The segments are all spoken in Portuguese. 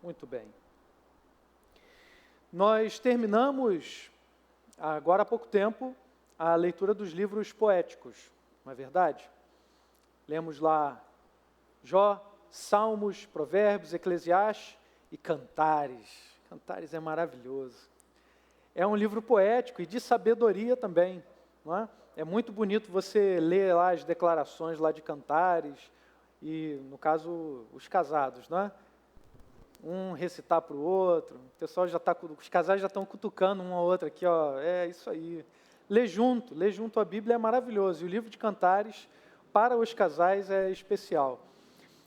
Muito bem. Nós terminamos, agora há pouco tempo, a leitura dos livros poéticos, não é verdade? Lemos lá Jó, Salmos, Provérbios, Eclesiastes e Cantares. Cantares é maravilhoso. É um livro poético e de sabedoria também, não é? É muito bonito você ler lá as declarações lá de Cantares e, no caso, os casados, não é? Um recitar para o outro, o pessoal já está, os casais já estão cutucando um ao outro aqui, ó, é isso aí. Ler junto a Bíblia é maravilhoso, e o livro de Cantares, para os casais, é especial.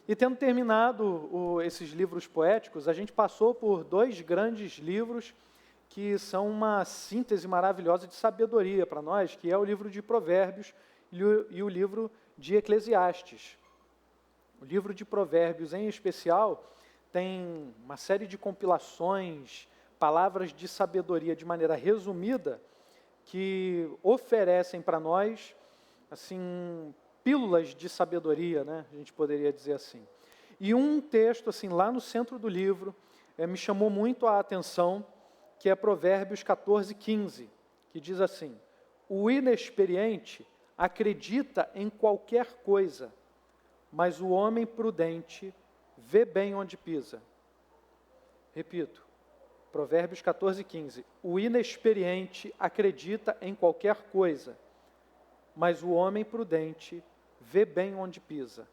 E tendo terminado esses livros poéticos, a gente passou por dois grandes livros que são uma síntese maravilhosa de sabedoria para nós, que é o livro de Provérbios e o livro de Eclesiastes. O livro de Provérbios, em especial, tem uma série de compilações, palavras de sabedoria de maneira resumida, que oferecem para nós, assim, pílulas de sabedoria, né? A gente poderia dizer assim. E um texto, assim, lá no centro do livro, me chamou muito a atenção, que é Provérbios 14, 15, que diz assim: o inexperiente acredita em qualquer coisa, mas o homem prudente vê bem onde pisa. Repito, Provérbios 14, 15. O inexperiente acredita em qualquer coisa, mas o homem prudente vê bem onde pisa.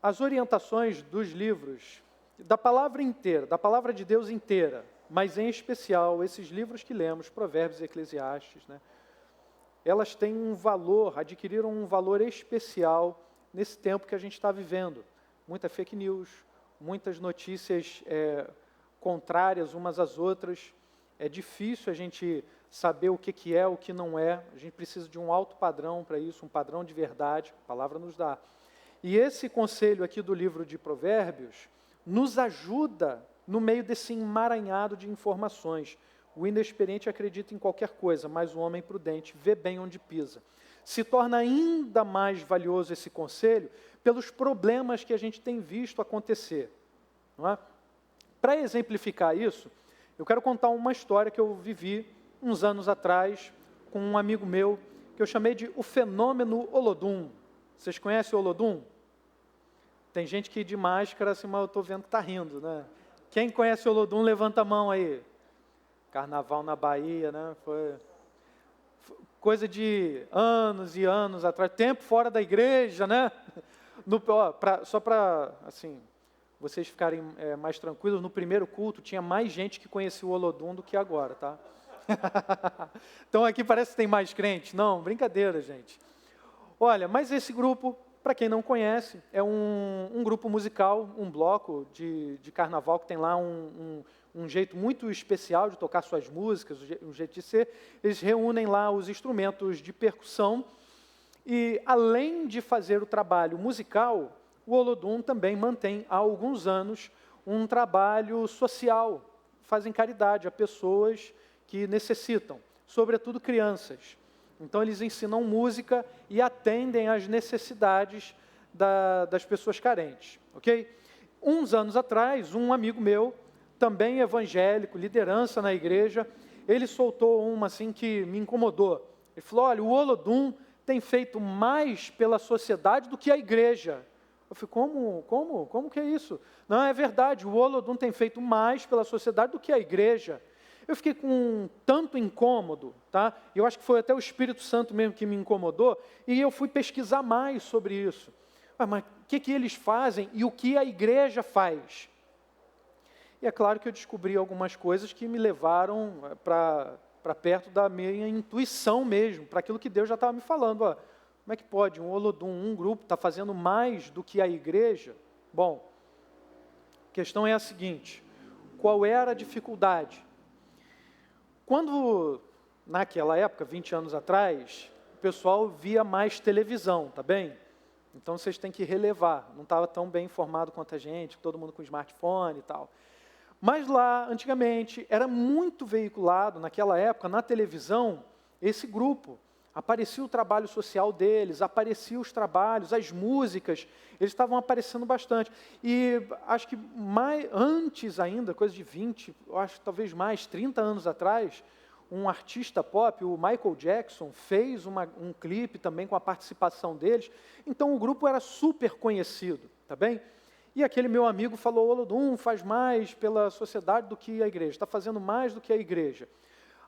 As orientações dos livros, da palavra inteira, da palavra de Deus inteira, mas em especial esses livros que lemos, Provérbios e Eclesiastes, né, elas têm um valor, adquiriram um valor especial nesse tempo que a gente está vivendo. Muita fake news, muitas notícias contrárias umas às outras. É difícil a gente saber o que é, o que não é. A gente precisa de um alto padrão para isso, um padrão de verdade, a palavra nos dá. E esse conselho aqui do livro de Provérbios nos ajuda no meio desse emaranhado de informações. O inexperiente acredita em qualquer coisa, mas o homem prudente vê bem onde pisa. Se torna ainda mais valioso esse conselho pelos problemas que a gente tem visto acontecer. Não é? Para exemplificar isso, eu quero contar uma história que eu vivi uns anos atrás com um amigo meu, que eu chamei de o fenômeno Olodum. Vocês conhecem o Olodum? Tem gente que de máscara, assim, mas eu estou vendo que está rindo, né? Quem conhece o Olodum, levanta a mão aí. Carnaval na Bahia, né? Foi coisa de anos e anos atrás, tempo fora da igreja, né? Só para, assim, vocês ficarem mais tranquilos, no primeiro culto tinha mais gente que conhecia o Olodum do que agora, tá? Então aqui parece que tem mais crente. Não, brincadeira, gente. Olha, mas esse grupo, para quem não conhece, é um grupo musical, um bloco de carnaval que tem lá um jeito muito especial de tocar suas músicas, um jeito de ser. Eles reúnem lá os instrumentos de percussão e, além de fazer o trabalho musical, o Olodum também mantém há alguns anos um trabalho social. Fazem caridade a pessoas que necessitam, sobretudo crianças. Então, eles ensinam música e atendem às necessidades das pessoas carentes, ok? Uns anos atrás, um amigo meu, também evangélico, liderança na igreja, ele soltou uma assim que me incomodou. Ele falou: olha, o Olodum tem feito mais pela sociedade do que a igreja. Eu falei: como que é isso? Não, é verdade, o Olodum tem feito mais pela sociedade do que a igreja. Eu fiquei com tanto incômodo, tá? Eu acho que foi até o Espírito Santo mesmo que me incomodou, e eu fui pesquisar mais sobre isso. Mas o que eles fazem e o que a igreja faz? E é claro que eu descobri algumas coisas que me levaram para perto da minha intuição mesmo, para aquilo que Deus já estava me falando. Ó, como é que pode um Olodum, um grupo, está fazendo mais do que a igreja? Bom, a questão é a seguinte: qual era a dificuldade? Quando, naquela época, 20 anos atrás, o pessoal via mais televisão, tá bem? Então vocês têm que relevar, não estava tão bem informado quanto a gente, todo mundo com smartphone e tal. Mas lá, antigamente, era muito veiculado, naquela época, na televisão, esse grupo. Aparecia o trabalho social deles, apareciam os trabalhos, as músicas, eles estavam aparecendo bastante. E acho que antes ainda, coisa de 20, acho que talvez mais, 30 anos atrás, um artista pop, o Michael Jackson, fez um clipe também com a participação deles. Então o grupo era super conhecido, tá bem? E aquele meu amigo falou, o Olodum faz mais pela sociedade do que a igreja, está fazendo mais do que a igreja.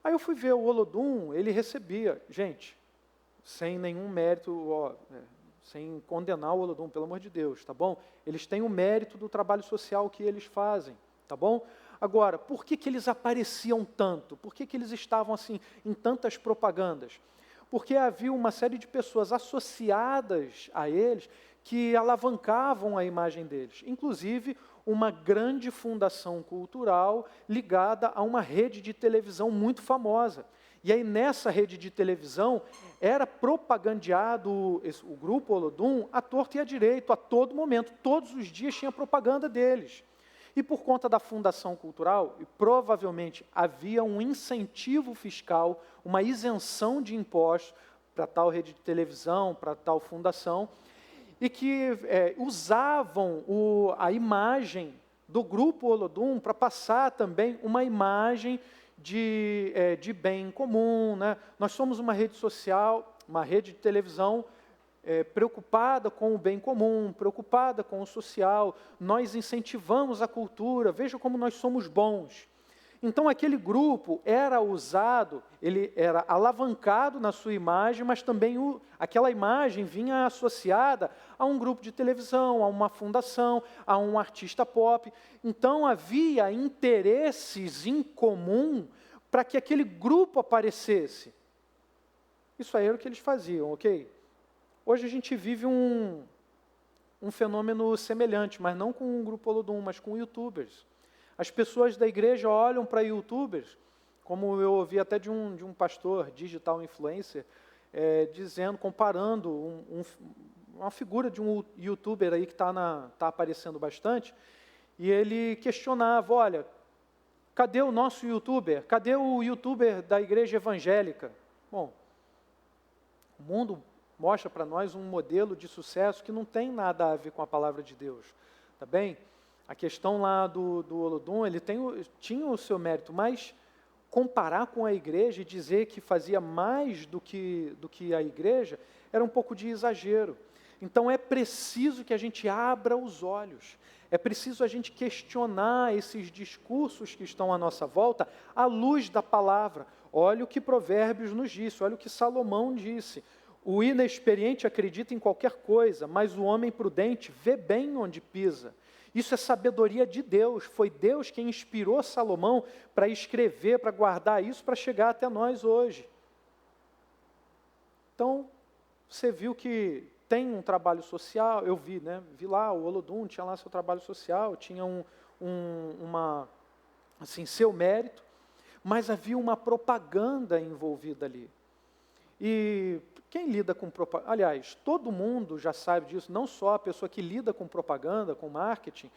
Aí eu fui ver o Olodum, ele recebia, gente, sem nenhum mérito, sem condenar o Olodum, pelo amor de Deus, tá bom? Eles têm o mérito do trabalho social que eles fazem, tá bom? Agora, por que eles apareciam tanto? Por que eles estavam assim em tantas propagandas? Porque havia uma série de pessoas associadas a eles que alavancavam a imagem deles, inclusive uma grande fundação cultural ligada a uma rede de televisão muito famosa. E aí nessa rede de televisão era propagandeado o grupo Olodum à torto e à direito, a todo momento, todos os dias tinha propaganda deles. E por conta da fundação cultural, provavelmente havia um incentivo fiscal, uma isenção de impostos para tal rede de televisão, para tal fundação, e que usavam a imagem do grupo Olodum para passar também uma imagem de bem comum, né? Nós somos uma rede social, uma rede de televisão preocupada com o bem comum, preocupada com o social, nós incentivamos a cultura, veja como nós somos bons. Então aquele grupo era usado, ele era alavancado na sua imagem, mas também aquela imagem vinha associada a um grupo de televisão, a uma fundação, a um artista pop. Então havia interesses em comum para que aquele grupo aparecesse. Isso aí era o que eles faziam, ok? Hoje a gente vive um fenômeno semelhante, mas não com o grupo Olodum, mas com youtubers. As pessoas da igreja olham para youtubers, como eu ouvi até de um pastor digital influencer, dizendo, comparando uma figura de um youtuber aí que tá aparecendo bastante, e ele questionava, olha, cadê o nosso youtuber? Cadê o youtuber da igreja evangélica? Bom, o mundo mostra para nós um modelo de sucesso que não tem nada a ver com a palavra de Deus, tá bem? A questão lá do Olodum, ele tinha o seu mérito, mas comparar com a igreja e dizer que fazia mais do que a igreja, era um pouco de exagero. Então é preciso que a gente abra os olhos, é preciso a gente questionar esses discursos que estão à nossa volta à luz da palavra. Olha o que Provérbios nos disse, olha o que Salomão disse. O inexperiente acredita em qualquer coisa, mas o homem prudente vê bem onde pisa. Isso é sabedoria de Deus, foi Deus quem inspirou Salomão para escrever, para guardar isso, para chegar até nós hoje. Então, você viu que tem um trabalho social, eu vi, né? Vi lá, o Olodum tinha lá seu trabalho social, tinha seu mérito, mas havia uma propaganda envolvida ali. E quem lida com propaganda, aliás, todo mundo já sabe disso, não só a pessoa que lida com propaganda, com marketing,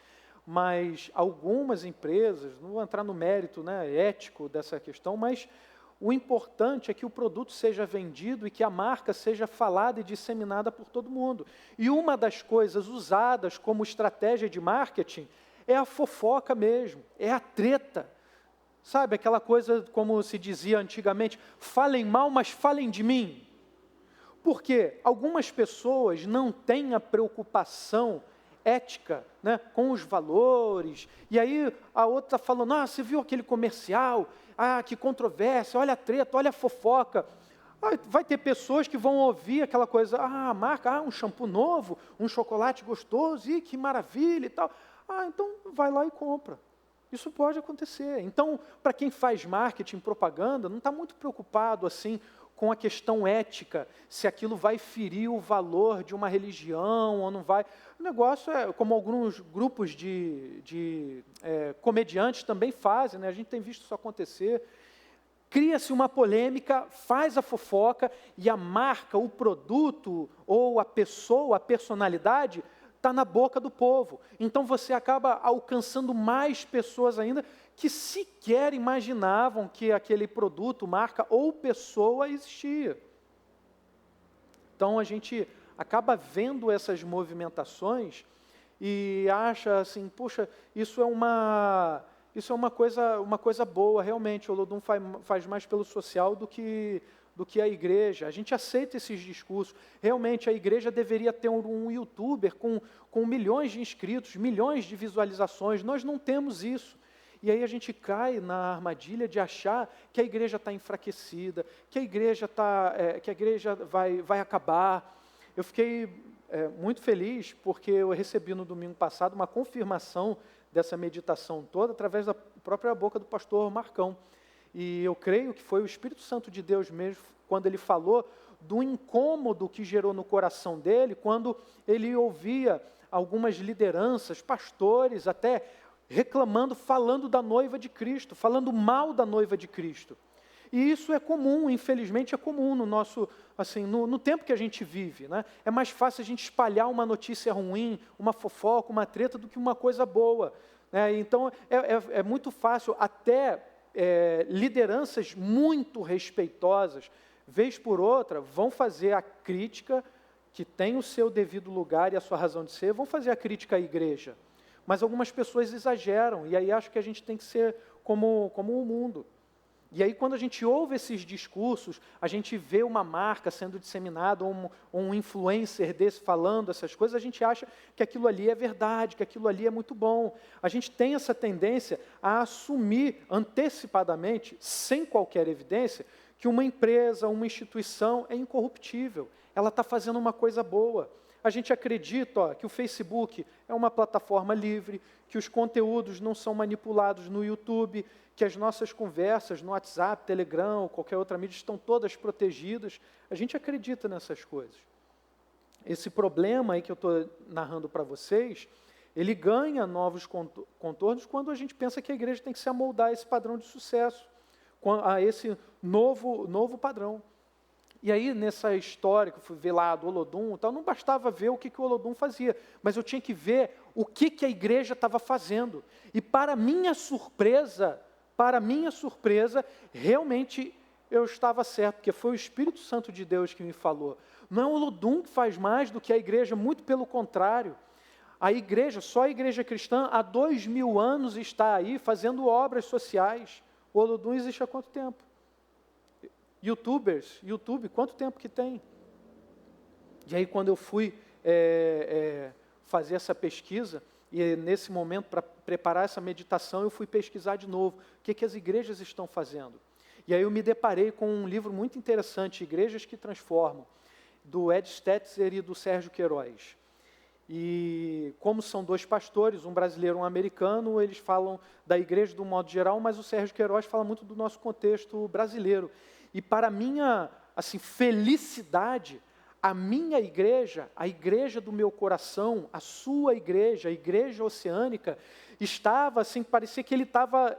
mas algumas empresas, não vou entrar no mérito, né, ético dessa questão, mas o importante é que o produto seja vendido e que a marca seja falada e disseminada por todo mundo. E uma das coisas usadas como estratégia de marketing é a fofoca mesmo, é a treta. Sabe, aquela coisa como se dizia antigamente, falem mal, mas falem de mim. Porque algumas pessoas não têm a preocupação ética, né, com os valores, e aí a outra está falando, você viu aquele comercial? Que controvérsia, olha a treta, olha a fofoca. Vai ter pessoas que vão ouvir aquela coisa, a marca, um shampoo novo, um chocolate gostoso, que maravilha e tal. Então vai lá e compra. Isso pode acontecer. Então, para quem faz marketing, propaganda, não está muito preocupado assim com a questão ética, se aquilo vai ferir o valor de uma religião ou não vai. O negócio é, como alguns grupos de comediantes também fazem, né? A gente tem visto isso acontecer. Cria-se uma polêmica, faz a fofoca e a marca, o produto ou a pessoa, a personalidade, está na boca do povo. Então você acaba alcançando mais pessoas ainda que sequer imaginavam que aquele produto, marca ou pessoa existia. Então a gente acaba vendo essas movimentações e acha assim, puxa, isso é uma coisa boa, realmente. O Olodum faz mais pelo social do que a igreja. A gente aceita esses discursos. Realmente a igreja deveria ter um youtuber com milhões de inscritos, milhões de visualizações. Nós não temos isso. E aí a gente cai na armadilha de achar que a igreja está enfraquecida, que a igreja vai acabar. Eu fiquei muito feliz porque eu recebi no domingo passado uma confirmação dessa meditação toda através da própria boca do pastor Marcão. E eu creio que foi o Espírito Santo de Deus mesmo, quando ele falou do incômodo que gerou no coração dele, quando ele ouvia algumas lideranças, pastores até, reclamando, falando da noiva de Cristo, falando mal da noiva de Cristo. E isso é comum, infelizmente é comum no nosso, assim, no tempo que a gente vive, né? É mais fácil a gente espalhar uma notícia ruim, uma fofoca, uma treta, do que uma coisa boa, né? Então, é muito fácil, até lideranças muito respeitosas, vez por outra, vão fazer a crítica, que tem o seu devido lugar e a sua razão de ser, vão fazer a crítica à igreja. Mas algumas pessoas exageram, e aí acho que a gente tem que ser como o mundo. E aí quando a gente ouve esses discursos, a gente vê uma marca sendo disseminada, ou um influencer desse falando essas coisas, a gente acha que aquilo ali é verdade, que aquilo ali é muito bom. A gente tem essa tendência a assumir antecipadamente, sem qualquer evidência, que uma empresa, uma instituição é incorruptível, ela está fazendo uma coisa boa. A gente acredita que o Facebook é uma plataforma livre, que os conteúdos não são manipulados no YouTube, que as nossas conversas no WhatsApp, Telegram ou qualquer outra mídia estão todas protegidas. A gente acredita nessas coisas. Esse problema aí que eu estou narrando para vocês, ele ganha novos contornos quando a gente pensa que a igreja tem que se amoldar a esse padrão de sucesso, a esse novo padrão. E aí, nessa história que eu fui ver lá do Olodum, não bastava ver o que o Olodum fazia, mas eu tinha que ver o que a igreja estava fazendo. E para minha surpresa, realmente eu estava certo, porque foi o Espírito Santo de Deus que me falou. Não é o Olodum que faz mais do que a igreja, muito pelo contrário. A igreja, só a igreja cristã, há 2000 anos está aí fazendo obras sociais. O Olodum existe há quanto tempo? YouTube, quanto tempo que tem? E aí quando eu fui fazer essa pesquisa, e nesse momento, para preparar essa meditação, eu fui pesquisar de novo o que as igrejas estão fazendo. E aí eu me deparei com um livro muito interessante, Igrejas que Transformam, do Ed Stetzer e do Sérgio Queiroz. E como são dois pastores, um brasileiro e um americano, eles falam da igreja de um modo geral, mas o Sérgio Queiroz fala muito do nosso contexto brasileiro. E para minha felicidade, a minha igreja, a igreja do meu coração, a sua igreja, a igreja oceânica, estava assim, parecia que ele estava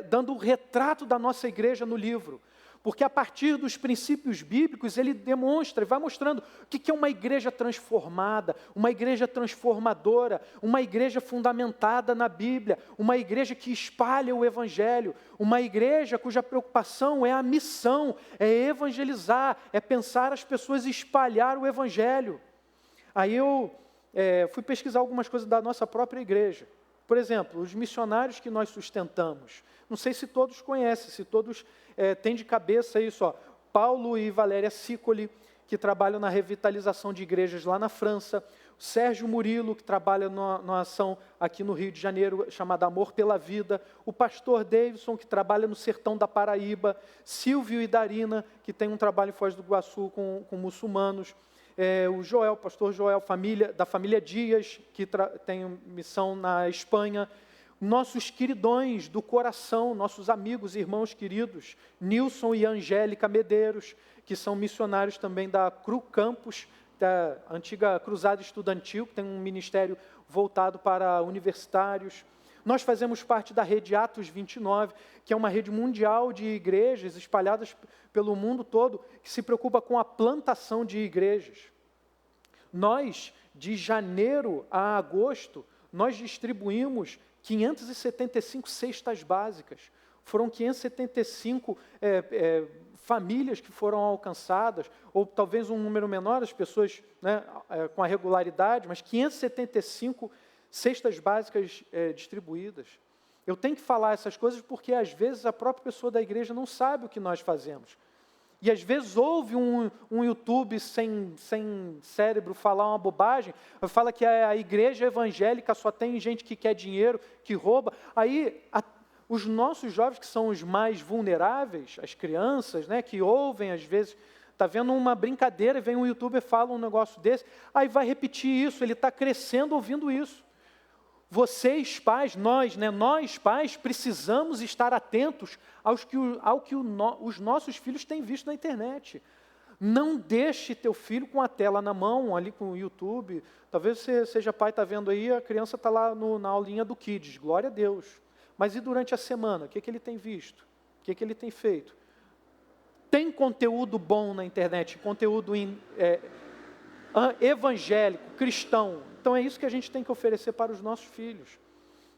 dando o retrato da nossa igreja no livro. Porque a partir dos princípios bíblicos, ele demonstra e vai mostrando o que é uma igreja transformada, uma igreja transformadora, uma igreja fundamentada na Bíblia, uma igreja que espalha o Evangelho, uma igreja cuja preocupação é a missão, é evangelizar, é pensar as pessoas e espalhar o Evangelho. Aí eu fui pesquisar algumas coisas da nossa própria igreja. Por exemplo, os missionários que nós sustentamos. Não sei se todos conhecem, se todos têm de cabeça isso. Paulo e Valéria Sicoli, que trabalham na revitalização de igrejas lá na França. O Sérgio Murilo, que trabalha numa ação aqui no Rio de Janeiro, chamada Amor pela Vida. O pastor Davidson, que trabalha no sertão da Paraíba. Silvio e Darina, que tem um trabalho em Foz do Iguaçu com muçulmanos. O pastor Joel, da família Dias, que tem missão na Espanha. Nossos queridões do coração, nossos amigos e irmãos queridos, Nilson e Angélica Medeiros, que são missionários também da Cru Campus, da antiga Cruzada Estudantil, que tem um ministério voltado para universitários. Nós fazemos parte da rede Atos 29, que é uma rede mundial de igrejas espalhadas pelo mundo todo, que se preocupa com a plantação de igrejas. Nós, de janeiro a agosto, nós distribuímos 575 cestas básicas. foram 575 famílias que foram alcançadas, ou talvez um número menor, as pessoas, né, com a regularidade, mas 575 cestas básicas distribuídas. Eu tenho que falar essas coisas porque, às vezes, a própria pessoa da igreja não sabe o que nós fazemos. E, às vezes, ouve um YouTube sem cérebro falar uma bobagem, fala que a igreja evangélica só tem gente que quer dinheiro, que rouba. Aí, os nossos jovens, que são os mais vulneráveis, as crianças, né, que ouvem, às vezes, está vendo uma brincadeira, vem um youtuber e fala um negócio desse, aí vai repetir isso, ele está crescendo ouvindo isso. Vocês, pais, nós pais, precisamos estar atentos ao que os nossos filhos têm visto na internet. Não deixe teu filho com a tela na mão, ali com o YouTube. Talvez você seja pai, está vendo aí, a criança está lá na aulinha do Kids, glória a Deus. Mas e durante a semana? O que ele tem visto? O que ele tem feito? Tem conteúdo bom na internet, conteúdo evangélico, cristão. Então é isso que a gente tem que oferecer para os nossos filhos.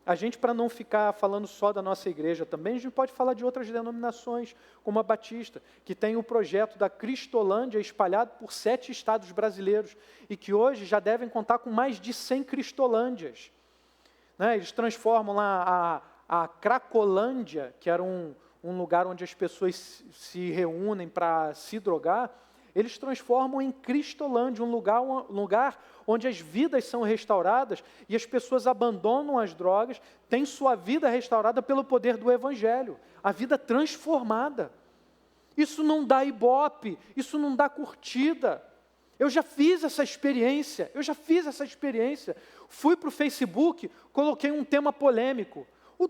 A gente, para não ficar falando só da nossa igreja também, a gente pode falar de outras denominações, como a Batista, que tem o projeto da Cristolândia espalhado por 7 estados brasileiros, e que hoje já devem contar com mais de 100 Cristolândias. Né? Eles transformam lá a Cracolândia, que era um lugar onde as pessoas se reúnem para se drogar, eles transformam em Cristolândia, um lugar onde as vidas são restauradas e as pessoas abandonam as drogas, têm sua vida restaurada pelo poder do Evangelho, a vida transformada. Isso não dá ibope, isso não dá curtida. Eu já fiz essa experiência. Fui para o Facebook, coloquei um tema polêmico.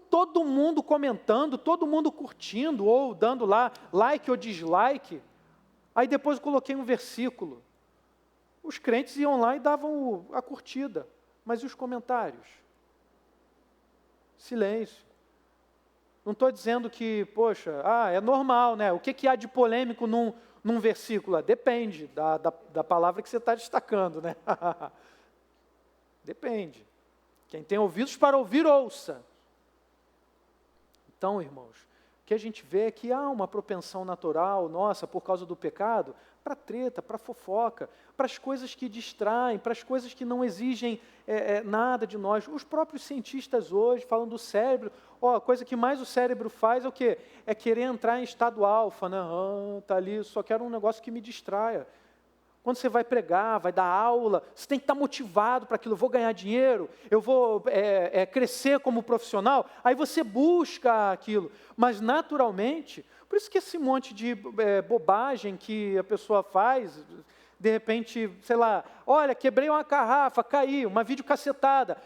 Todo mundo comentando, todo mundo curtindo, ou dando lá like ou dislike. Aí depois eu coloquei um versículo. Os crentes iam lá e davam a curtida. Mas e os comentários? Silêncio. Não estou dizendo que, poxa, é normal, né? O que há de polêmico num versículo? Depende da palavra que você está destacando, né? Depende. Quem tem ouvidos para ouvir, ouça. Então, irmãos, o que a gente vê é que há uma propensão natural nossa, por causa do pecado, para treta, para fofoca, para as coisas que distraem, para as coisas que não exigem nada de nós. Os próprios cientistas hoje falam do cérebro. A coisa que mais o cérebro faz é o quê? É querer entrar em estado alfa, né? Tá ali, só quero um negócio que me distraia. Quando você vai pregar, vai dar aula, você tem que estar motivado para aquilo. Eu vou ganhar dinheiro, eu vou crescer como profissional. Aí você busca aquilo. Mas naturalmente, por isso que esse monte de bobagem que a pessoa faz, de repente, sei lá, olha, quebrei uma garrafa, caí, uma videocassetada.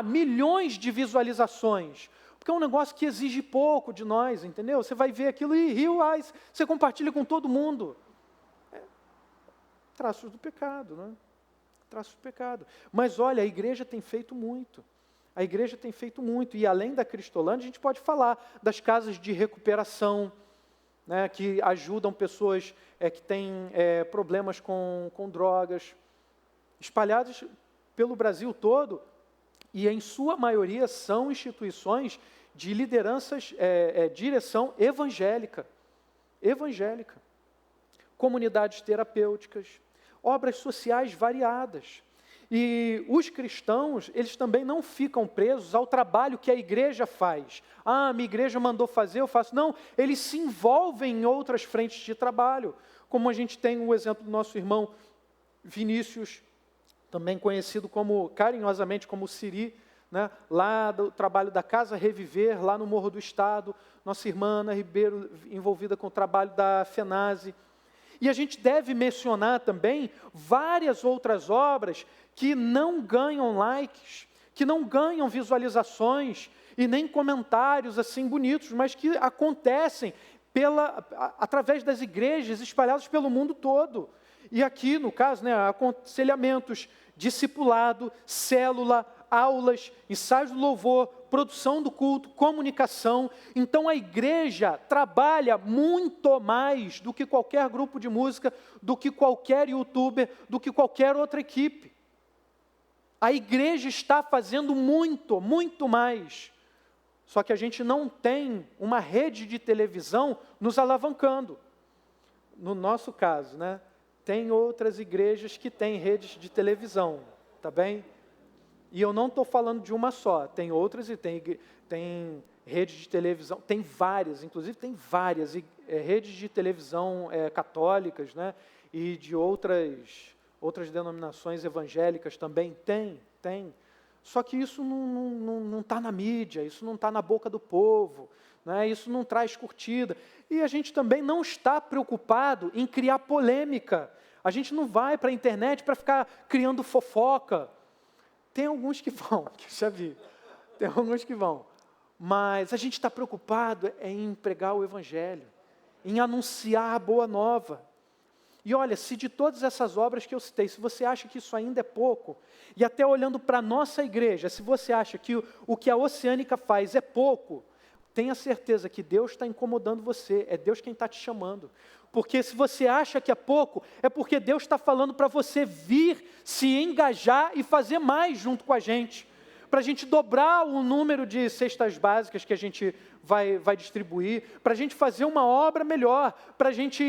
Milhões de visualizações. Porque é um negócio que exige pouco de nós, entendeu? Você vai ver aquilo e riu, você compartilha com todo mundo. Traços do pecado, né? Traços do pecado. Mas olha, a igreja tem feito muito. A igreja tem feito muito. E além da Cristolândia, a gente pode falar das casas de recuperação, né, que ajudam pessoas que têm problemas com drogas, espalhadas pelo Brasil todo, e em sua maioria são instituições de lideranças, direção evangélica. Comunidades terapêuticas, obras sociais variadas. E os cristãos, eles também não ficam presos ao trabalho que a igreja faz. Minha igreja mandou fazer, eu faço. Não, eles se envolvem em outras frentes de trabalho. Como a gente tem o exemplo do nosso irmão Vinícius, também conhecido carinhosamente como Siri, né? Lá do trabalho da Casa Reviver, lá no Morro do Estado. Nossa irmã Ana Ribeiro, envolvida com o trabalho da FENASE. E a gente deve mencionar também várias outras obras que não ganham likes, que não ganham visualizações e nem comentários assim bonitos, mas que acontecem através das igrejas espalhadas pelo mundo todo. E aqui, no caso, né, aconselhamentos, discipulado, célula, aulas, ensaios do louvor, produção do culto, comunicação. Então a igreja trabalha muito mais do que qualquer grupo de música, do que qualquer youtuber, do que qualquer outra equipe. A igreja está fazendo muito mais Só que a gente não tem uma rede de televisão nos alavancando. No nosso caso, né? Tem outras igrejas que têm redes de televisão, tá bem? E eu não estou falando de uma só, tem outras e tem redes de televisão, tem várias, inclusive tem várias redes de televisão católicas, né? E de outras denominações evangélicas também tem. Só que isso não está na mídia, isso não está na boca do povo, né? Isso não traz curtida. E a gente também não está preocupado em criar polêmica. A gente não vai para a internet para ficar criando fofoca. Tem alguns que vão, que eu já vi. Tem alguns que vão. Mas a gente está preocupado em pregar o Evangelho, em anunciar a boa nova. E olha, se de todas essas obras que eu citei, se você acha que isso ainda é pouco, e até olhando para a nossa igreja, se você acha que o que a Oceânica faz é pouco, tenha certeza que Deus está incomodando você, é Deus quem está te chamando. Porque se você acha que é pouco, é porque Deus está falando para você vir, se engajar e fazer mais junto com a gente. Para a gente dobrar o número de cestas básicas que a gente vai distribuir, para a gente fazer uma obra melhor, para a gente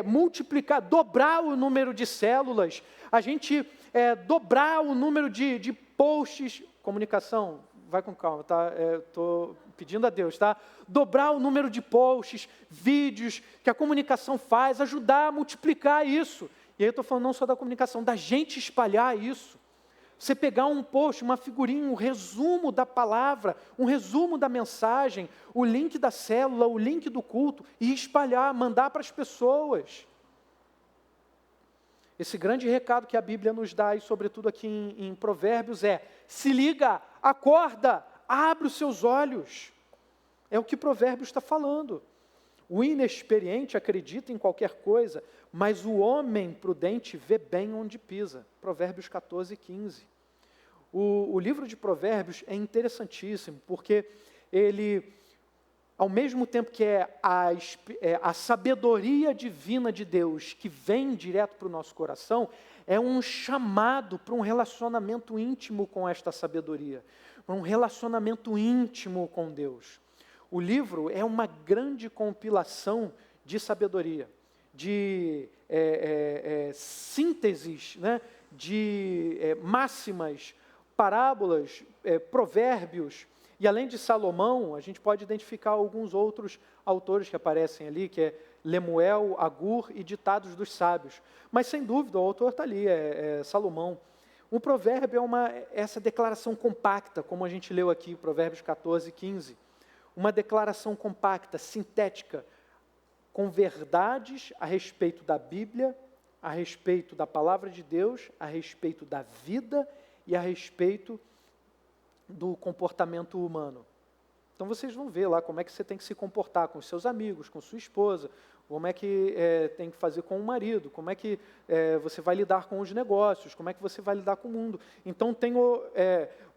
multiplicar, dobrar o número de células, a gente dobrar o número de posts, comunicação, vai com calma, tá? Estou pedindo a Deus, tá? Dobrar o número de posts, vídeos que a comunicação faz, ajudar a multiplicar isso. E aí eu estou falando não só da comunicação, da gente espalhar isso. Você pegar um post, uma figurinha, um resumo da palavra, um resumo da mensagem, o link da célula, o link do culto, e espalhar, mandar para as pessoas. Esse grande recado que a Bíblia nos dá, e sobretudo aqui em Provérbios, se liga, acorda, abre os seus olhos. É o que Provérbios está falando. O inexperiente acredita em qualquer coisa, mas o homem prudente vê bem onde pisa. Provérbios 14, 15. O livro de Provérbios é interessantíssimo, porque ele, ao mesmo tempo que a sabedoria divina de Deus, que vem direto para o nosso coração, é um chamado para um relacionamento íntimo com esta sabedoria, um relacionamento íntimo com Deus. O livro é uma grande compilação de sabedoria, de sínteses, né, de máximas, parábolas, provérbios, e além de Salomão, a gente pode identificar alguns outros autores que aparecem ali, que é Lemuel, Agur e Ditados dos Sábios. Mas, sem dúvida, o autor está ali, Salomão. Um provérbio é essa declaração compacta, como a gente leu aqui, Provérbios 14, 15. Uma declaração compacta, sintética, com verdades a respeito da Bíblia, a respeito da palavra de Deus, a respeito da vida e a respeito do comportamento humano. Então vocês vão ver lá como é que você tem que se comportar com os seus amigos, com sua esposa, como é que tem que fazer com o marido, como é que você vai lidar com os negócios, como é que você vai lidar com o mundo. Então tem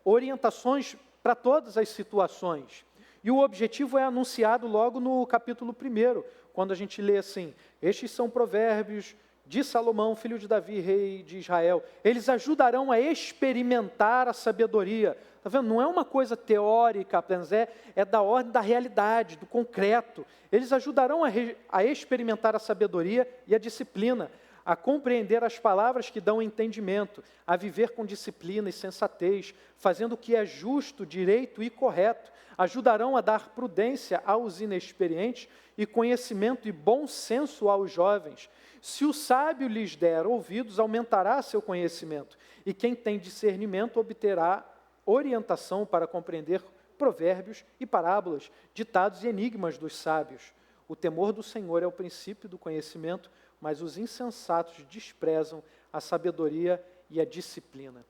orientações para todas as situações. E o objetivo é anunciado logo no capítulo 1, quando a gente lê assim: estes são provérbios de Salomão, filho de Davi, rei de Israel. Eles ajudarão a experimentar a sabedoria. Está vendo? Não é uma coisa teórica apenas, é da ordem da realidade, do concreto. Eles ajudarão a experimentar a sabedoria e a disciplina, a compreender as palavras que dão entendimento, a viver com disciplina e sensatez, fazendo o que é justo, direito e correto. Ajudarão a dar prudência aos inexperientes e conhecimento e bom senso aos jovens. Se o sábio lhes der ouvidos, aumentará seu conhecimento, e quem tem discernimento obterá orientação para compreender provérbios e parábolas, ditados e enigmas dos sábios. O temor do Senhor é o princípio do conhecimento, mas os insensatos desprezam a sabedoria e a disciplina.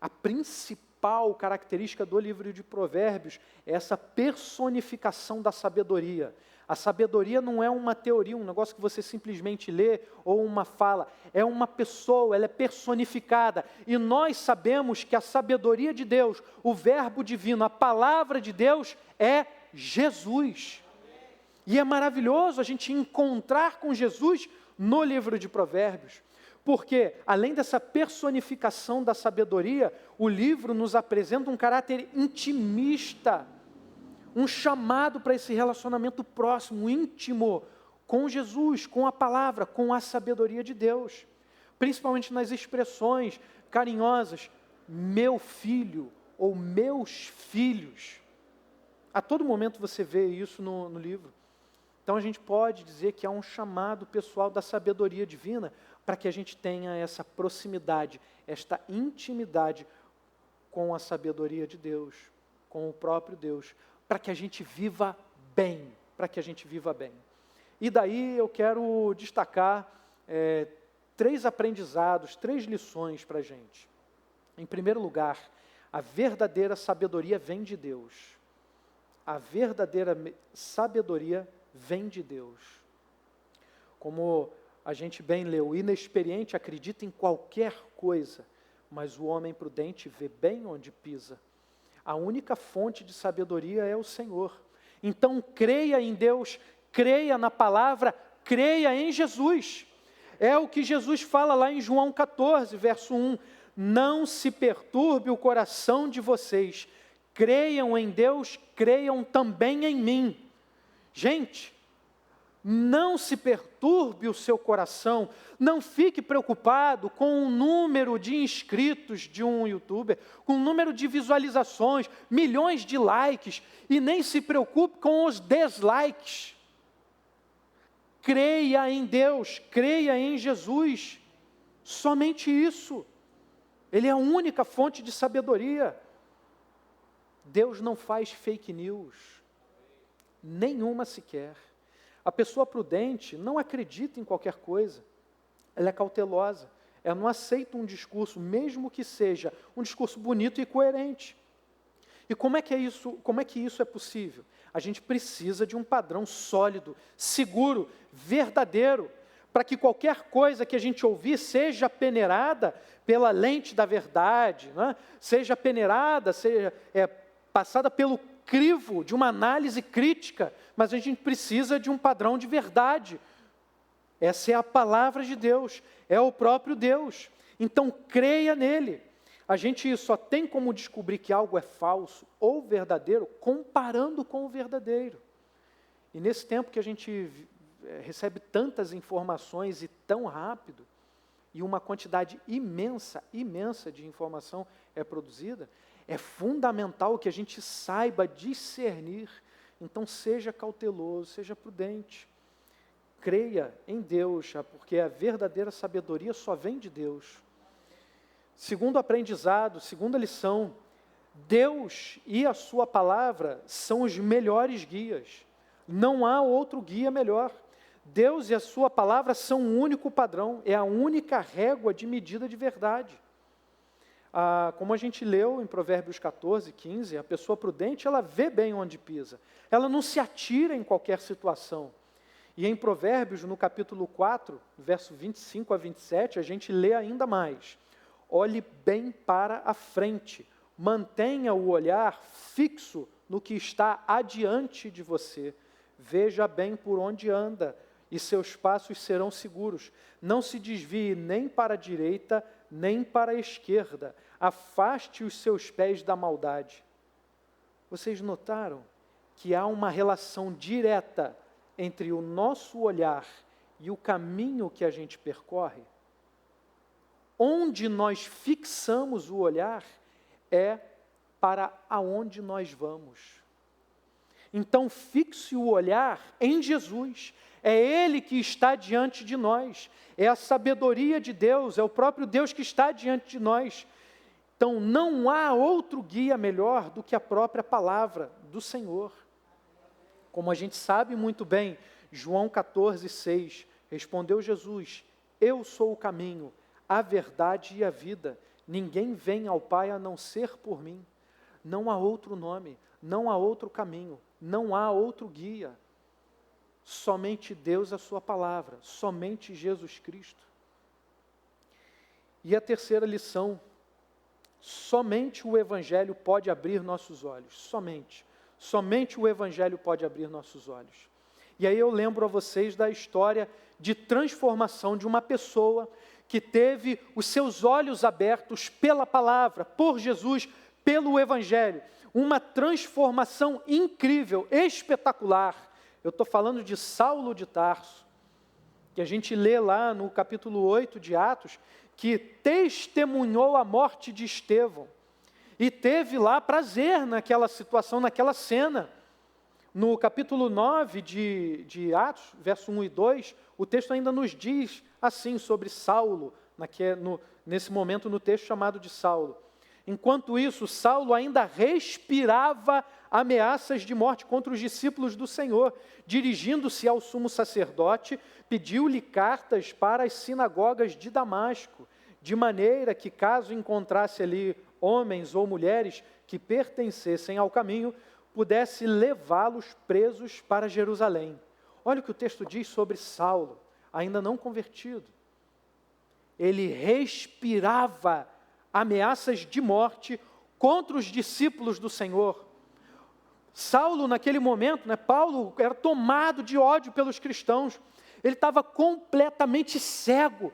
A principal característica do livro de Provérbios é essa personificação da sabedoria. A sabedoria não é uma teoria, um negócio que você simplesmente lê ou uma fala. É uma pessoa, ela é personificada. E nós sabemos que a sabedoria de Deus, o verbo divino, a palavra de Deus é Jesus. E é maravilhoso a gente encontrar com Jesus no livro de Provérbios. Porque, além dessa personificação da sabedoria, o livro nos apresenta um caráter intimista, um chamado para esse relacionamento próximo, íntimo, com Jesus, com a palavra, com a sabedoria de Deus. Principalmente nas expressões carinhosas, meu filho ou meus filhos. A todo momento você vê isso no livro. Então a gente pode dizer que há um chamado pessoal da sabedoria divina para que a gente tenha essa proximidade, esta intimidade com a sabedoria de Deus, com o próprio Deus, para que a gente viva bem, E daí eu quero destacar 3 aprendizados, 3 lições para a gente. Em primeiro lugar, a verdadeira sabedoria vem de Deus. A verdadeira sabedoria vem de Deus. Como a gente bem leu, o inexperiente acredita em qualquer coisa, mas o homem prudente vê bem onde pisa. A única fonte de sabedoria é o Senhor. Então creia em Deus, creia na palavra, creia em Jesus. É o que Jesus fala lá em João 14, verso 1. Não se perturbe o coração de vocês. Creiam em Deus, creiam também em mim. Gente, não se perturbe o seu coração, não fique preocupado com o número de inscritos de um youtuber, com o número de visualizações, milhões de likes, e nem se preocupe com os dislikes. Creia em Deus, creia em Jesus, somente isso. Ele é a única fonte de sabedoria. Deus não faz fake news, nenhuma sequer. A pessoa prudente não acredita em qualquer coisa, ela é cautelosa, ela não aceita um discurso, mesmo que seja um discurso bonito e coerente. E como é que isso é possível? A gente precisa de um padrão sólido, seguro, verdadeiro, para que qualquer coisa que a gente ouvir seja peneirada pela lente da verdade, né? Seja peneirada, seja passada pelo crivo de uma análise crítica, mas a gente precisa de um padrão de verdade. Essa é a palavra de Deus, é o próprio Deus. Então creia nele. A gente só tem como descobrir que algo é falso ou verdadeiro comparando com o verdadeiro. E nesse tempo que a gente recebe tantas informações e tão rápido, e uma quantidade imensa de informação é produzida, é fundamental que a gente saiba discernir. Então seja cauteloso, seja prudente. Creia em Deus, porque a verdadeira sabedoria só vem de Deus. Segundo aprendizado, segunda lição, Deus e a sua palavra são os melhores guias. Não há outro guia melhor. Deus e a sua palavra são o único padrão, é a única régua de medida de verdade. Como a gente leu em Provérbios 14, 15, a pessoa prudente, ela vê bem onde pisa. Ela não se atira em qualquer situação. E em Provérbios, no capítulo 4, verso 25 a 27, a gente lê ainda mais. Olhe bem para a frente, mantenha o olhar fixo no que está adiante de você. Veja bem por onde anda, e seus passos serão seguros. Não se desvie nem para a direita, nem para a esquerda. Afaste os seus pés da maldade. Vocês notaram que há uma relação direta entre o nosso olhar e o caminho que a gente percorre? Onde nós fixamos o olhar é para aonde nós vamos. Então fixe o olhar em Jesus. É Ele que está diante de nós. É a sabedoria de Deus, é o próprio Deus que está diante de nós. Então não há outro guia melhor do que a própria palavra do Senhor. Como a gente sabe muito bem, João 14, 6, respondeu Jesus: eu sou o caminho, a verdade e a vida. Ninguém vem ao Pai a não ser por mim. Não há outro nome, não há outro caminho, não há outro guia. Somente Deus, a sua palavra, somente Jesus Cristo. E a terceira lição, somente o Evangelho pode abrir nossos olhos, somente o Evangelho pode abrir nossos olhos. E aí eu lembro a vocês da história de transformação de uma pessoa que teve os seus olhos abertos pela palavra, por Jesus, pelo Evangelho. uma transformação incrível, espetacular. Eu estou falando de Saulo de Tarso, que a gente lê lá no capítulo 8 de Atos, que testemunhou a morte de Estevão e teve lá prazer naquela situação, naquela cena. No capítulo 9 de Atos, verso 1 e 2, o texto ainda nos diz assim sobre Saulo, nesse momento no texto chamado de Saulo. Enquanto isso, Saulo ainda respirava ameaças de morte contra os discípulos do Senhor. Dirigindo-se ao sumo sacerdote, pediu-lhe cartas para as sinagogas de Damasco, de maneira que, caso encontrasse ali homens ou mulheres que pertencessem ao caminho, pudesse levá-los presos para Jerusalém. Olha o que o texto diz sobre Saulo, ainda não convertido. Ele respirava ameaças de morte contra os discípulos do Senhor. Saulo, naquele momento, Paulo era tomado de ódio pelos cristãos. Ele estava completamente cego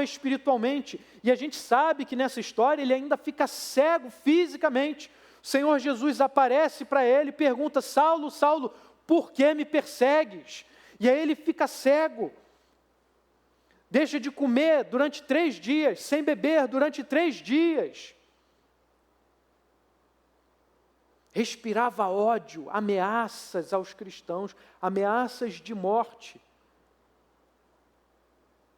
espiritualmente. E a gente sabe que nessa história ele ainda fica cego fisicamente. O Senhor Jesus aparece para ele e pergunta: Saulo, Saulo, por que me persegues? E aí ele fica cego. Deixa de comer durante 3 dias, sem beber durante 3 dias. Respirava ódio, ameaças aos cristãos, ameaças de morte.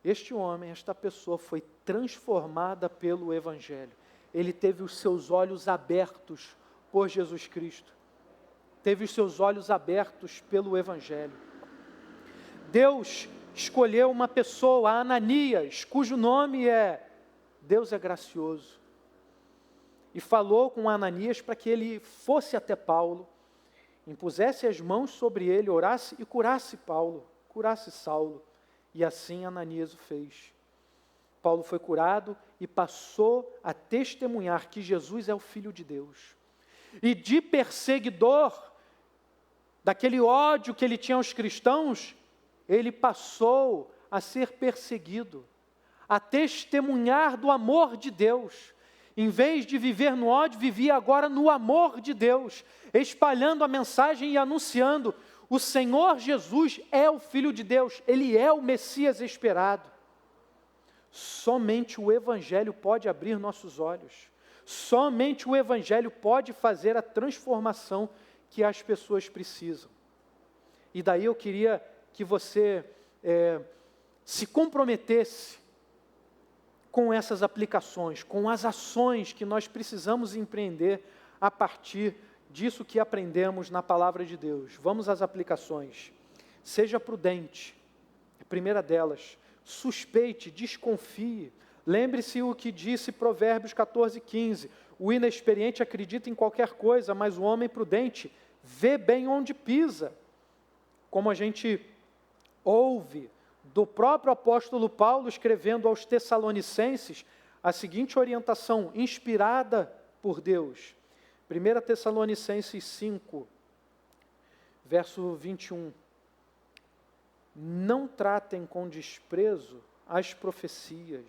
Este homem, esta pessoa foi transformada pelo Evangelho. Ele teve os seus olhos abertos por Jesus Cristo. Teve os seus olhos abertos pelo Evangelho. Deus escolheu uma pessoa, Ananias, cujo nome é Deus é gracioso. E falou com Ananias para que ele fosse até Paulo, impusesse as mãos sobre ele, orasse e curasse Saulo. E assim Ananias o fez. Paulo foi curado e passou a testemunhar que Jesus é o Filho de Deus. E de perseguidor, daquele ódio que ele tinha aos cristãos, ele passou a ser perseguido, a testemunhar do amor de Deus. Em vez de viver no ódio, vivia agora no amor de Deus, espalhando a mensagem e anunciando: o Senhor Jesus é o Filho de Deus, Ele é o Messias esperado. Somente o Evangelho pode abrir nossos olhos. Somente o Evangelho pode fazer a transformação que as pessoas precisam. E daí eu queria que você se comprometesse com essas aplicações, com as ações que nós precisamos empreender a partir disso que aprendemos na Palavra de Deus. Vamos às aplicações. Seja prudente, a primeira delas. Suspeite, desconfie. Lembre-se o que disse Provérbios 14:15. O inexperiente acredita em qualquer coisa, mas o homem prudente vê bem onde pisa. Como a gente ouve do próprio apóstolo Paulo escrevendo aos Tessalonicenses a seguinte orientação, inspirada por Deus. 1 Tessalonicenses 5, verso 21. Não tratem com desprezo as profecias,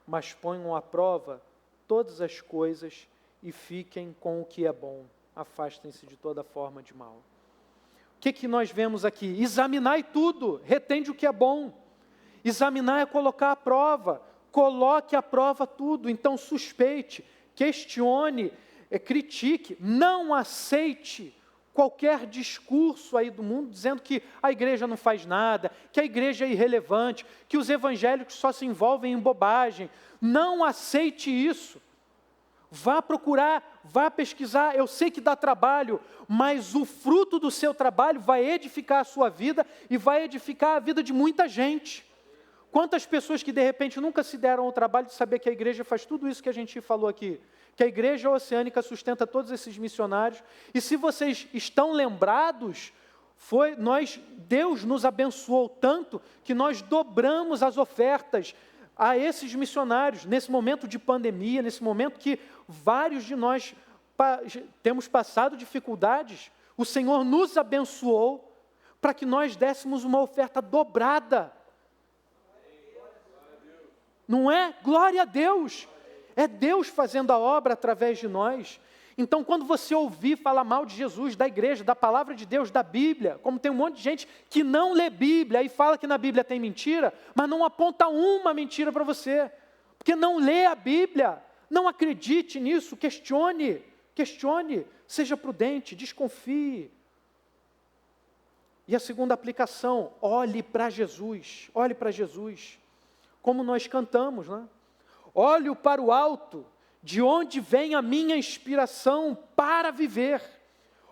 mas ponham à prova todas as coisas e fiquem com o que é bom. Afastem-se de toda forma de mal. O que nós vemos aqui? Examinai tudo, retende o que é bom. Examinar é colocar à prova, coloque à prova tudo. Então suspeite, questione, critique, não aceite qualquer discurso aí do mundo dizendo que a igreja não faz nada, que a igreja é irrelevante, que os evangélicos só se envolvem em bobagem. Não aceite isso. Vá procurar, vá pesquisar. Eu sei que dá trabalho, mas o fruto do seu trabalho vai edificar a sua vida e vai edificar a vida de muita gente. Quantas pessoas que de repente nunca se deram ao trabalho de saber que a igreja faz tudo isso que a gente falou aqui, que a igreja oceânica sustenta todos esses missionários, e se vocês estão lembrados, Deus nos abençoou tanto que nós dobramos as ofertas a esses missionários, nesse momento de pandemia, nesse momento que vários de nós temos passado dificuldades, o Senhor nos abençoou para que nós dessemos uma oferta dobrada. Não é? Glória a Deus! É Deus fazendo a obra através de nós. Então, quando você ouvir falar mal de Jesus, da igreja, da palavra de Deus, da Bíblia, como tem um monte de gente que não lê Bíblia e fala que na Bíblia tem mentira, mas não aponta uma mentira para você, porque não lê a Bíblia, não acredite nisso, questione, seja prudente, desconfie. E a segunda aplicação, olhe para Jesus, como nós cantamos, né? Olho para o alto, de onde vem a minha inspiração para viver.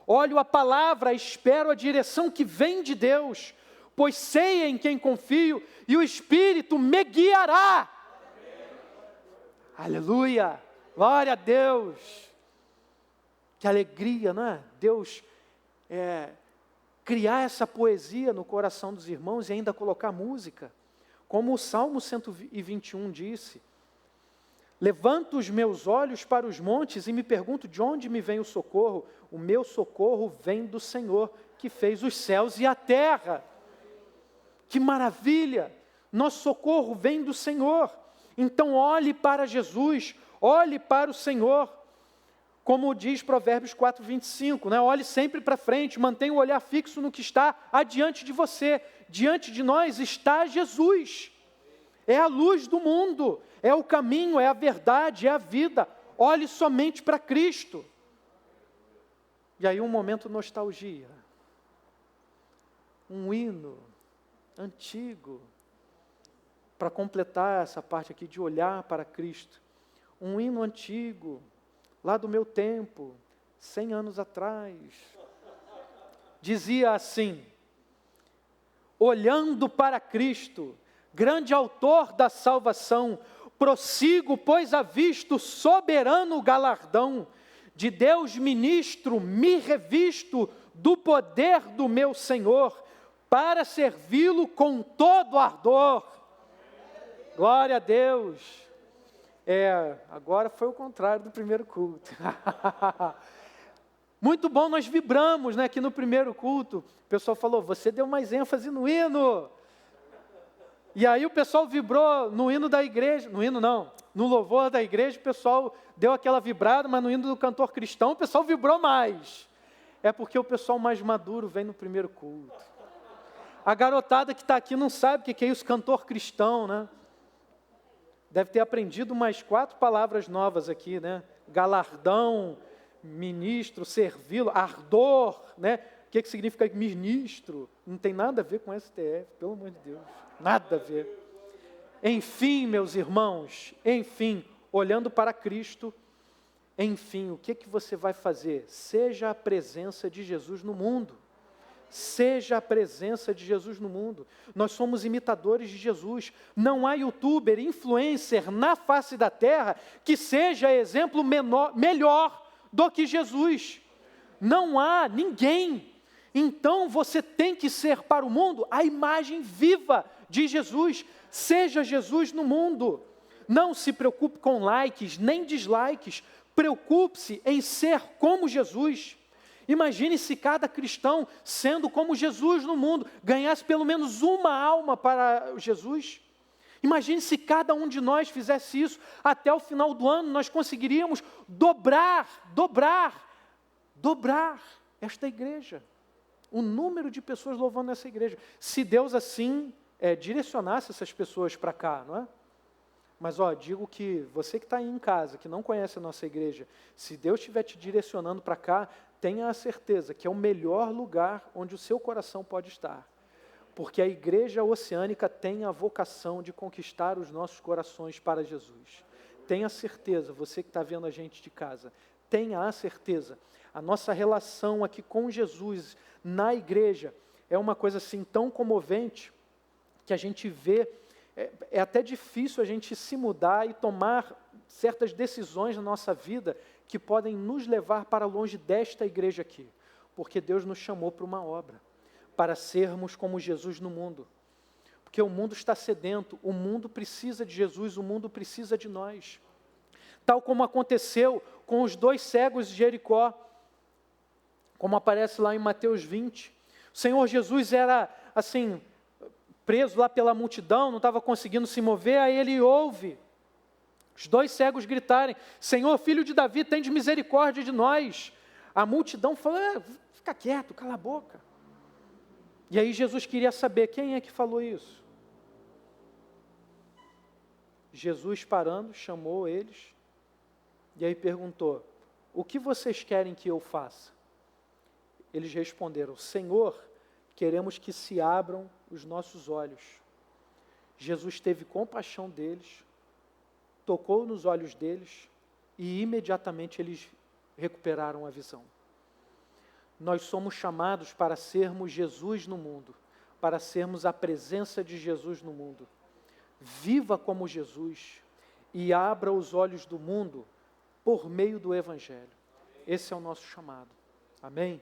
Olho a palavra, espero a direção que vem de Deus, pois sei em quem confio e o Espírito me guiará. Aleluia, glória a Deus. Que alegria, não é? Deus criar essa poesia no coração dos irmãos e ainda colocar música. Como o Salmo 121 disse, levanto os meus olhos para os montes e me pergunto de onde me vem o socorro. O meu socorro vem do Senhor, que fez os céus e a terra. Que maravilha! Nosso socorro vem do Senhor. Então olhe para Jesus, olhe para o Senhor. Como diz Provérbios 4:25, né? Olhe sempre para frente, mantenha o olhar fixo no que está adiante de você. Diante de nós está Jesus. É a luz do mundo, é o caminho, é a verdade, é a vida. Olhe somente para Cristo. E aí um momento nostalgia. Um hino antigo, para completar essa parte aqui de olhar para Cristo. Um hino antigo, lá do meu tempo, 100 anos atrás. Dizia assim: olhando para Cristo, grande autor da salvação, prossigo, pois avisto soberano galardão, de Deus ministro, me revisto do poder do meu Senhor, para servi-lo com todo ardor. Glória a Deus. Agora foi o contrário do primeiro culto. Muito bom, nós vibramos, né? Aqui no primeiro culto, o pessoal falou, você deu mais ênfase no hino. E aí o pessoal vibrou no hino da igreja, no hino não, no louvor da igreja, o pessoal deu aquela vibrada, mas no hino do cantor cristão, o pessoal vibrou mais. É porque o pessoal mais maduro vem no primeiro culto. A garotada que está aqui não sabe o que é isso, cantor cristão, né? Deve ter aprendido mais 4 palavras novas aqui, né? Galardão, ministro, servi-lo, ardor, né? O que significa ministro? Não tem nada a ver com STF, pelo amor de Deus. Nada a ver. Enfim, meus irmãos, olhando para Cristo, o que você vai fazer? Seja a presença de Jesus no mundo. Seja a presença de Jesus no mundo. Nós somos imitadores de Jesus. Não há youtuber, influencer na face da terra que seja exemplo melhor do que Jesus. Não há ninguém. Então você tem que ser para o mundo a imagem viva de Jesus. Seja Jesus no mundo. Não se preocupe com likes nem dislikes. Preocupe-se em ser como Jesus. Imagine se cada cristão, sendo como Jesus no mundo, ganhasse pelo menos uma alma para Jesus. Imagine se cada um de nós fizesse isso. Até o final do ano nós conseguiríamos dobrar esta igreja. O número de pessoas louvando essa igreja. Se Deus assim direcionasse essas pessoas para cá, não é? Mas digo que você que está aí em casa, que não conhece a nossa igreja, se Deus estiver te direcionando para cá, tenha a certeza que é o melhor lugar onde o seu coração pode estar. Porque a igreja oceânica tem a vocação de conquistar os nossos corações para Jesus. Tenha certeza, você que está vendo a gente de casa, tenha a certeza. A nossa relação aqui com Jesus na igreja é uma coisa assim tão comovente que a gente vê. É até difícil a gente se mudar e tomar certas decisões na nossa vida que podem nos levar para longe desta igreja aqui. Porque Deus nos chamou para uma obra, para sermos como Jesus no mundo. Porque o mundo está sedento, o mundo precisa de Jesus, o mundo precisa de nós. Tal como aconteceu com os 2 cegos de Jericó, como aparece lá em Mateus 20. O Senhor Jesus era assim, preso lá pela multidão, não estava conseguindo se mover, aí ele ouve Os 2 cegos gritarem: Senhor, filho de Davi, tende misericórdia de nós. A multidão falou: fica quieto, cala a boca. E aí Jesus queria saber quem é que falou isso. Jesus, parando, chamou eles e aí perguntou: o que vocês querem que eu faça? Eles responderam: Senhor, queremos que se abram os nossos olhos. Jesus teve compaixão deles, tocou nos olhos deles e imediatamente eles recuperaram a visão. Nós somos chamados para sermos Jesus no mundo, para sermos a presença de Jesus no mundo. Viva como Jesus e abra os olhos do mundo por meio do Evangelho. Esse é o nosso chamado. Amém?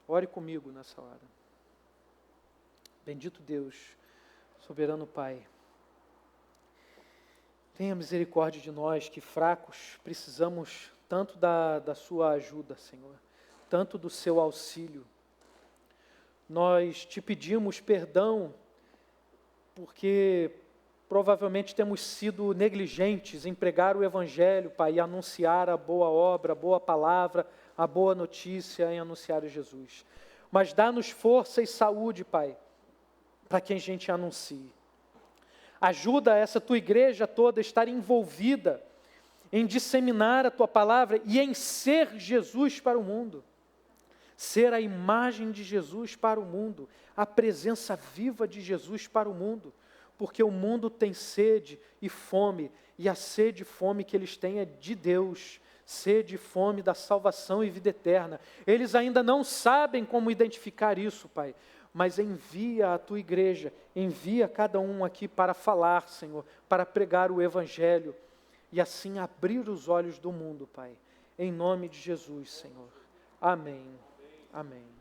Ore comigo nessa hora. Bendito Deus, soberano Pai, tenha misericórdia de nós que fracos precisamos tanto da sua ajuda, Senhor, tanto do seu auxílio. Nós te pedimos perdão porque provavelmente temos sido negligentes em pregar o Evangelho, Pai, e anunciar a boa obra, a boa palavra, a boa notícia, em anunciar Jesus. Mas dá-nos força e saúde, Pai, para que a gente anuncie. Ajuda essa tua igreja toda a estar envolvida em disseminar a tua palavra e em ser Jesus para o mundo. Ser a imagem de Jesus para o mundo, a presença viva de Jesus para o mundo. Porque o mundo tem sede e fome, e a sede e fome que eles têm é de Deus, sede e fome da salvação e vida eterna. Eles ainda não sabem como identificar isso, Pai, mas envia a tua igreja, envia cada um aqui para falar, Senhor, para pregar o Evangelho, e assim abrir os olhos do mundo, Pai, em nome de Jesus, Senhor. Amém. Amém.